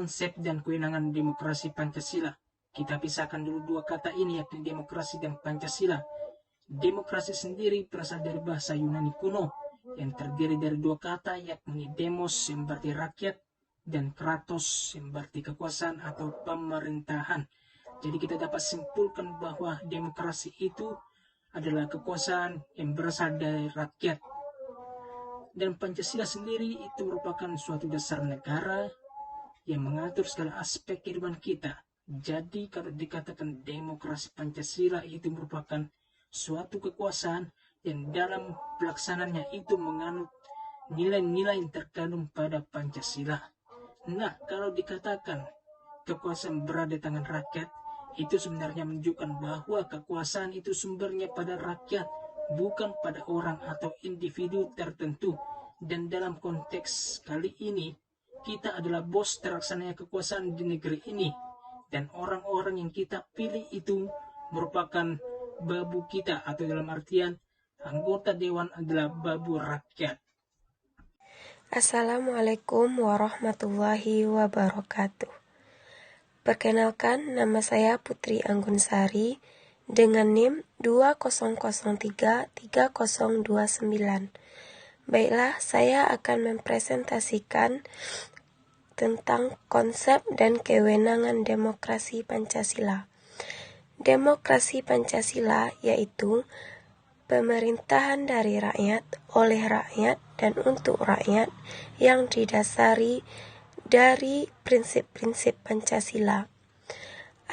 konsep dan kewenangan demokrasi Pancasila. Kita pisahkan dulu dua kata ini, yakni demokrasi dan Pancasila. Demokrasi sendiri berasal dari bahasa Yunani kuno yang terdiri dari dua kata, yakni demos yang berarti rakyat dan kratos yang berarti kekuasaan atau pemerintahan. Jadi kita dapat simpulkan bahwa demokrasi itu adalah kekuasaan yang berasal dari rakyat. Dan Pancasila sendiri itu merupakan suatu dasar negara yang mengatur segala aspek kehidupan kita. Jadi kalau dikatakan demokrasi Pancasila itu merupakan suatu kekuasaan yang dalam pelaksanaannya itu menganut nilai-nilai yang terkandung pada Pancasila. Nah, kalau dikatakan kekuasaan berada di tangan rakyat, itu sebenarnya menunjukkan bahwa kekuasaan itu sumbernya pada rakyat, bukan pada orang atau individu tertentu. Dan dalam konteks kali ini, kita adalah bos terlaksananya kekuasaan di negeri ini. Dan orang-orang yang kita pilih itu merupakan babu kita, atau dalam artian anggota dewan adalah babu rakyat. Assalamualaikum warahmatullahi wabarakatuh. Perkenalkan, nama saya Putri Anggunsari dengan NIM 20033029. Baiklah, saya akan mempresentasikan tentang konsep dan kewenangan demokrasi Pancasila. Demokrasi Pancasila yaitu pemerintahan dari rakyat, oleh rakyat, dan untuk rakyat yang didasari dari prinsip-prinsip Pancasila.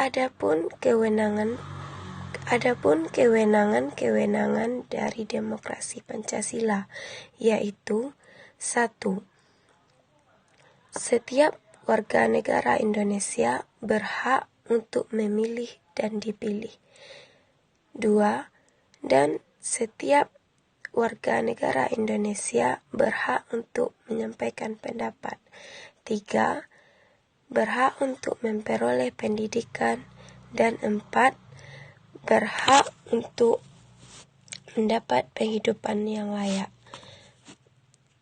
Adapun kewenangan dari demokrasi Pancasila yaitu 1. Setiap warga negara Indonesia berhak untuk memilih dan dipilih. 2. Dan setiap warga negara Indonesia berhak untuk menyampaikan pendapat. 3. Berhak untuk memperoleh pendidikan. Dan 4. Berhak untuk mendapat penghidupan yang layak.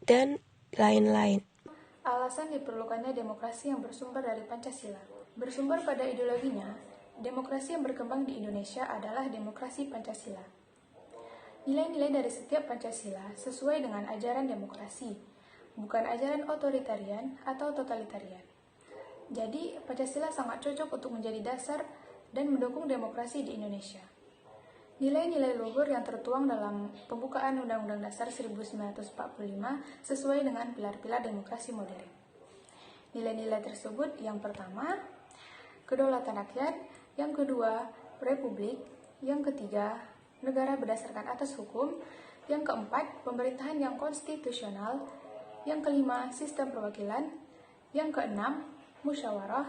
Dan lain-lain. Alasan diperlukannya demokrasi yang bersumber dari Pancasila. Bersumber pada ideologinya, demokrasi yang berkembang di Indonesia adalah demokrasi Pancasila. Nilai-nilai dari setiap Pancasila sesuai dengan ajaran demokrasi, bukan ajaran otoritarian atau totalitarian. Jadi, Pancasila sangat cocok untuk menjadi dasar dan mendukung demokrasi di Indonesia. Nilai-nilai luhur yang tertuang dalam pembukaan Undang-Undang Dasar 1945 sesuai dengan pilar-pilar demokrasi modern. Nilai-nilai tersebut yang pertama, kedaulatan rakyat, yang kedua, republik, yang ketiga, negara berdasarkan atas hukum, yang keempat, pemerintahan yang konstitusional, yang kelima, sistem perwakilan, yang keenam, musyawarah,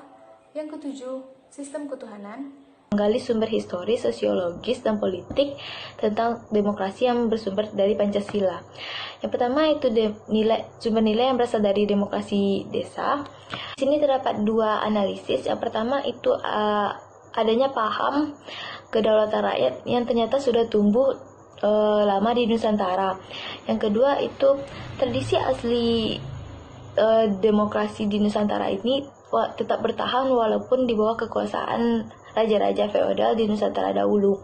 yang ketujuh, sistem ketuhanan. Menggali sumber historis, sosiologis, dan politik tentang demokrasi yang bersumber dari Pancasila. Yang pertama itu sumber nilai yang berasal dari demokrasi desa. Di sini terdapat dua analisis. Yang pertama itu adanya paham kedaulatan rakyat yang ternyata sudah tumbuh lama di Nusantara. Yang kedua itu tradisi asli demokrasi di Nusantara ini tetap bertahan walaupun di bawah kekuasaan raja-raja feodal di Nusantara dahulu.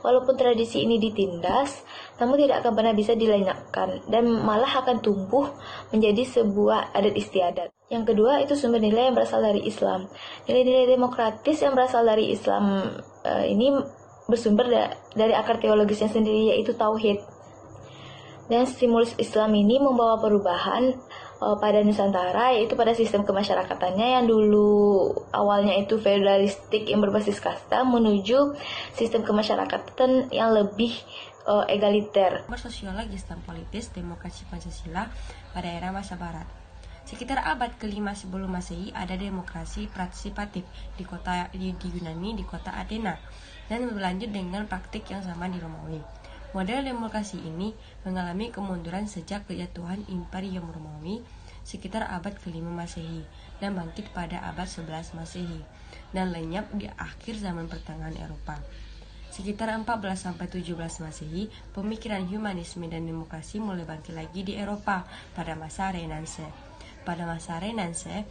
Walaupun tradisi ini ditindas, namun tidak akan pernah bisa dilenyapkan dan malah akan tumbuh menjadi sebuah adat istiadat. Yang kedua itu sumber nilai yang berasal dari Islam. Nilai-nilai demokratis yang berasal dari Islam ini bersumber dari akar teologisnya sendiri, yaitu tauhid. Dan stimulus Islam ini membawa perubahan pada Nusantara, yaitu pada sistem kemasyarakatannya yang dulu awalnya itu feudalistik yang berbasis kasta menuju sistem kemasyarakatan yang lebih egaliter. Sosiologis dan politis demokrasi Pancasila pada era masa Barat. Sekitar abad ke-5 sebelum Masehi ada demokrasi partisipatif di Yunani, di kota Athena, dan berlanjut dengan praktik yang sama di Romawi. Model demokrasi ini mengalami kemunduran sejak kejatuhan Imperium Romawi sekitar abad ke-5 Masehi dan bangkit pada abad 11 Masehi dan lenyap di akhir zaman pertengahan Eropa. Sekitar 14-17 Masehi, pemikiran humanisme dan demokrasi mulai bangkit lagi di Eropa pada masa Renaissance. Pada masa Renaissance,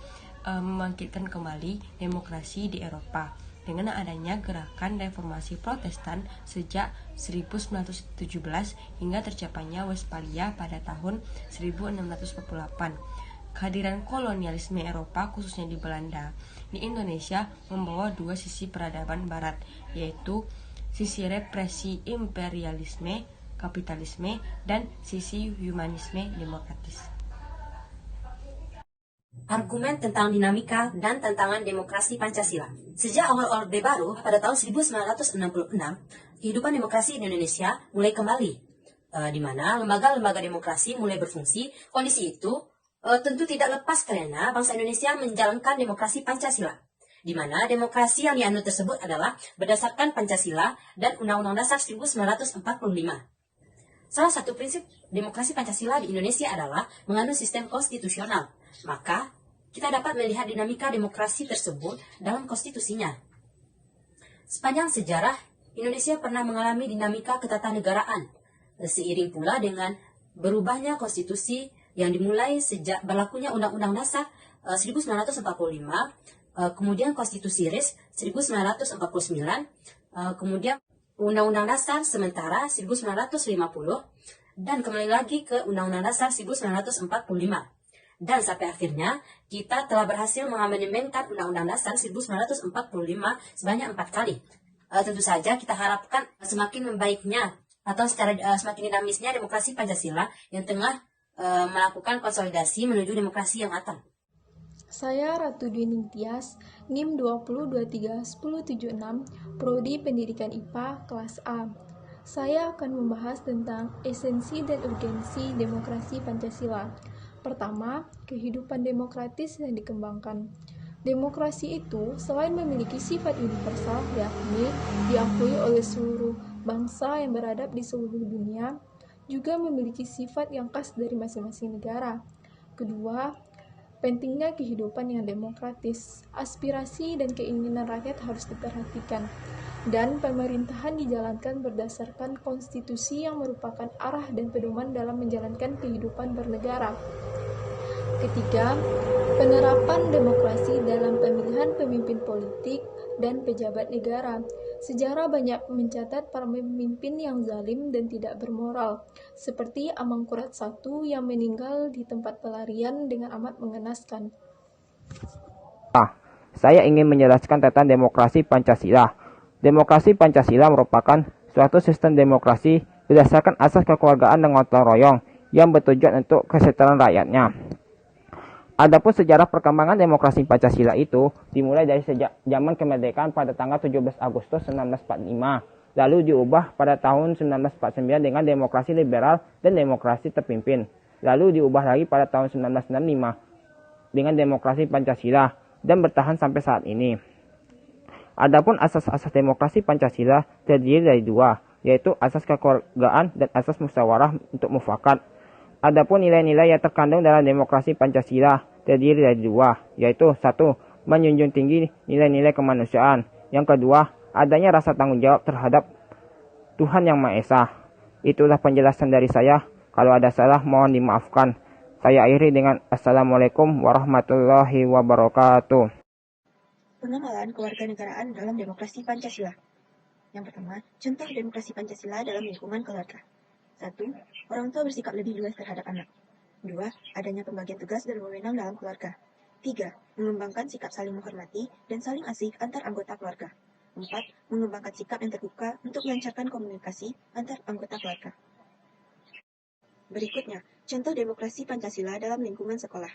membangkitkan kembali demokrasi di Eropa dengan adanya gerakan reformasi Protestan sejak 1917 hingga tercapainya Westphalia pada tahun 1648. Kehadiran kolonialisme Eropa khususnya di Belanda di Indonesia membawa dua sisi peradaban barat, yaitu sisi represi imperialisme, kapitalisme, dan sisi humanisme demokratis. Argumen tentang dinamika dan tantangan demokrasi Pancasila. Sejak awal Orde Baru pada tahun 1966, kehidupan demokrasi di Indonesia mulai kembali, di mana lembaga-lembaga demokrasi mulai berfungsi. Kondisi itu tentu tidak lepas karena bangsa Indonesia menjalankan demokrasi Pancasila, di mana demokrasi yang dianut tersebut adalah berdasarkan Pancasila dan Undang-Undang Dasar 1945. Salah satu prinsip demokrasi Pancasila di Indonesia adalah mengandung sistem konstitusional. Maka, kita dapat melihat dinamika demokrasi tersebut dalam konstitusinya. Sepanjang sejarah, Indonesia pernah mengalami dinamika ketatanegaraan, seiring pula dengan berubahnya konstitusi yang dimulai sejak berlakunya Undang-Undang Dasar 1945, kemudian Konstitusi RIS 1949, kemudian Undang-Undang Dasar sementara 1950, dan kembali lagi ke Undang-Undang Dasar 1945. Dan sampai akhirnya, kita telah berhasil mengamandemenkan Undang-Undang Dasar 1945 sebanyak 4 kali. Tentu saja kita harapkan semakin membaiknya atau semakin dinamisnya demokrasi Pancasila yang tengah melakukan konsolidasi menuju demokrasi yang matang. Saya Ratu Dwi Ningtyas, NIM 20231076, Prodi Pendidikan IPA kelas A. Saya akan membahas tentang esensi dan urgensi demokrasi Pancasila. Pertama, kehidupan demokratis yang dikembangkan. Demokrasi itu selain memiliki sifat universal, yakni diakui oleh seluruh bangsa yang beradab di seluruh dunia, juga memiliki sifat yang khas dari masing-masing negara. Kedua, pentingnya kehidupan yang demokratis. Aspirasi dan keinginan rakyat harus diperhatikan, dan pemerintahan dijalankan berdasarkan konstitusi yang merupakan arah dan pedoman dalam menjalankan kehidupan bernegara. Ketiga, penerapan demokrasi dalam pemilihan pemimpin politik dan pejabat negara. Sejarah banyak mencatat para pemimpin yang zalim dan tidak bermoral, seperti Amangkurat I yang meninggal di tempat pelarian dengan amat mengenaskan. Saya ingin menjelaskan tentang demokrasi Pancasila. Demokrasi Pancasila merupakan suatu sistem demokrasi berdasarkan asas kekeluargaan dan gotong royong yang bertujuan untuk kesejahteraan rakyatnya. Adapun sejarah perkembangan demokrasi Pancasila itu dimulai dari sejak zaman kemerdekaan pada tanggal 17 Agustus 1945, lalu diubah pada tahun 1949 dengan demokrasi liberal dan demokrasi terpimpin, lalu diubah lagi pada tahun 1965 dengan demokrasi Pancasila dan bertahan sampai saat ini. Adapun asas-asas demokrasi Pancasila terdiri dari dua, yaitu asas kekeluargaan dan asas musyawarah untuk mufakat. Adapun nilai-nilai yang terkandung dalam demokrasi Pancasila terdiri dari dua, yaitu satu, menjunjung tinggi nilai-nilai kemanusiaan. Yang kedua, adanya rasa tanggung jawab terhadap Tuhan Yang Maha Esa. Itulah penjelasan dari saya. Kalau ada salah, mohon dimaafkan. Saya akhiri dengan Assalamualaikum warahmatullahi wabarakatuh. Pengenalan kewarganegaraan dalam demokrasi Pancasila. Yang pertama, contoh demokrasi Pancasila dalam lingkungan keluarga. 1. Orang tua bersikap lebih luas terhadap anak. 2. Adanya pembagian tugas dan wewenang dalam keluarga. 3. Mengembangkan sikap saling menghormati dan saling asih antar anggota keluarga. 4. Mengembangkan sikap yang terbuka untuk melancarkan komunikasi antar anggota keluarga. Berikutnya, contoh demokrasi Pancasila dalam lingkungan sekolah.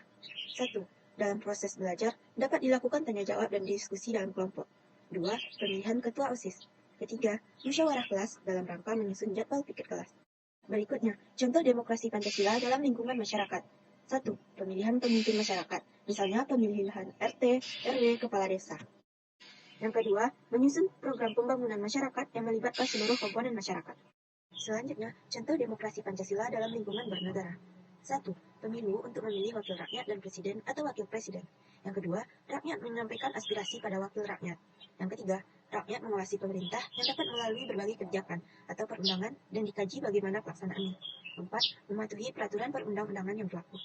1. Dalam proses belajar, dapat dilakukan tanya jawab dan diskusi dalam kelompok. 2. Pemilihan ketua OSIS. 3. Musyawarah kelas dalam rangka menyusun jadwal pikir kelas. Berikutnya, contoh demokrasi Pancasila dalam lingkungan masyarakat. 1. Pemilihan pemimpin masyarakat, misalnya pemilihan RT, RW, kepala desa. Yang kedua, menyusun program pembangunan masyarakat yang melibatkan seluruh komponen masyarakat. Selanjutnya, contoh demokrasi Pancasila dalam lingkungan bernegara. 1. Pemilu untuk memilih wakil rakyat dan presiden atau wakil presiden. Yang kedua, rakyat menyampaikan aspirasi pada wakil rakyat. Yang ketiga, rakyat mengawasi pemerintah yang dapat melalui berbagai kebijakan atau perundangan dan dikaji bagaimana pelaksanaannya. 4. Mematuhi peraturan perundang-undangan yang berlaku.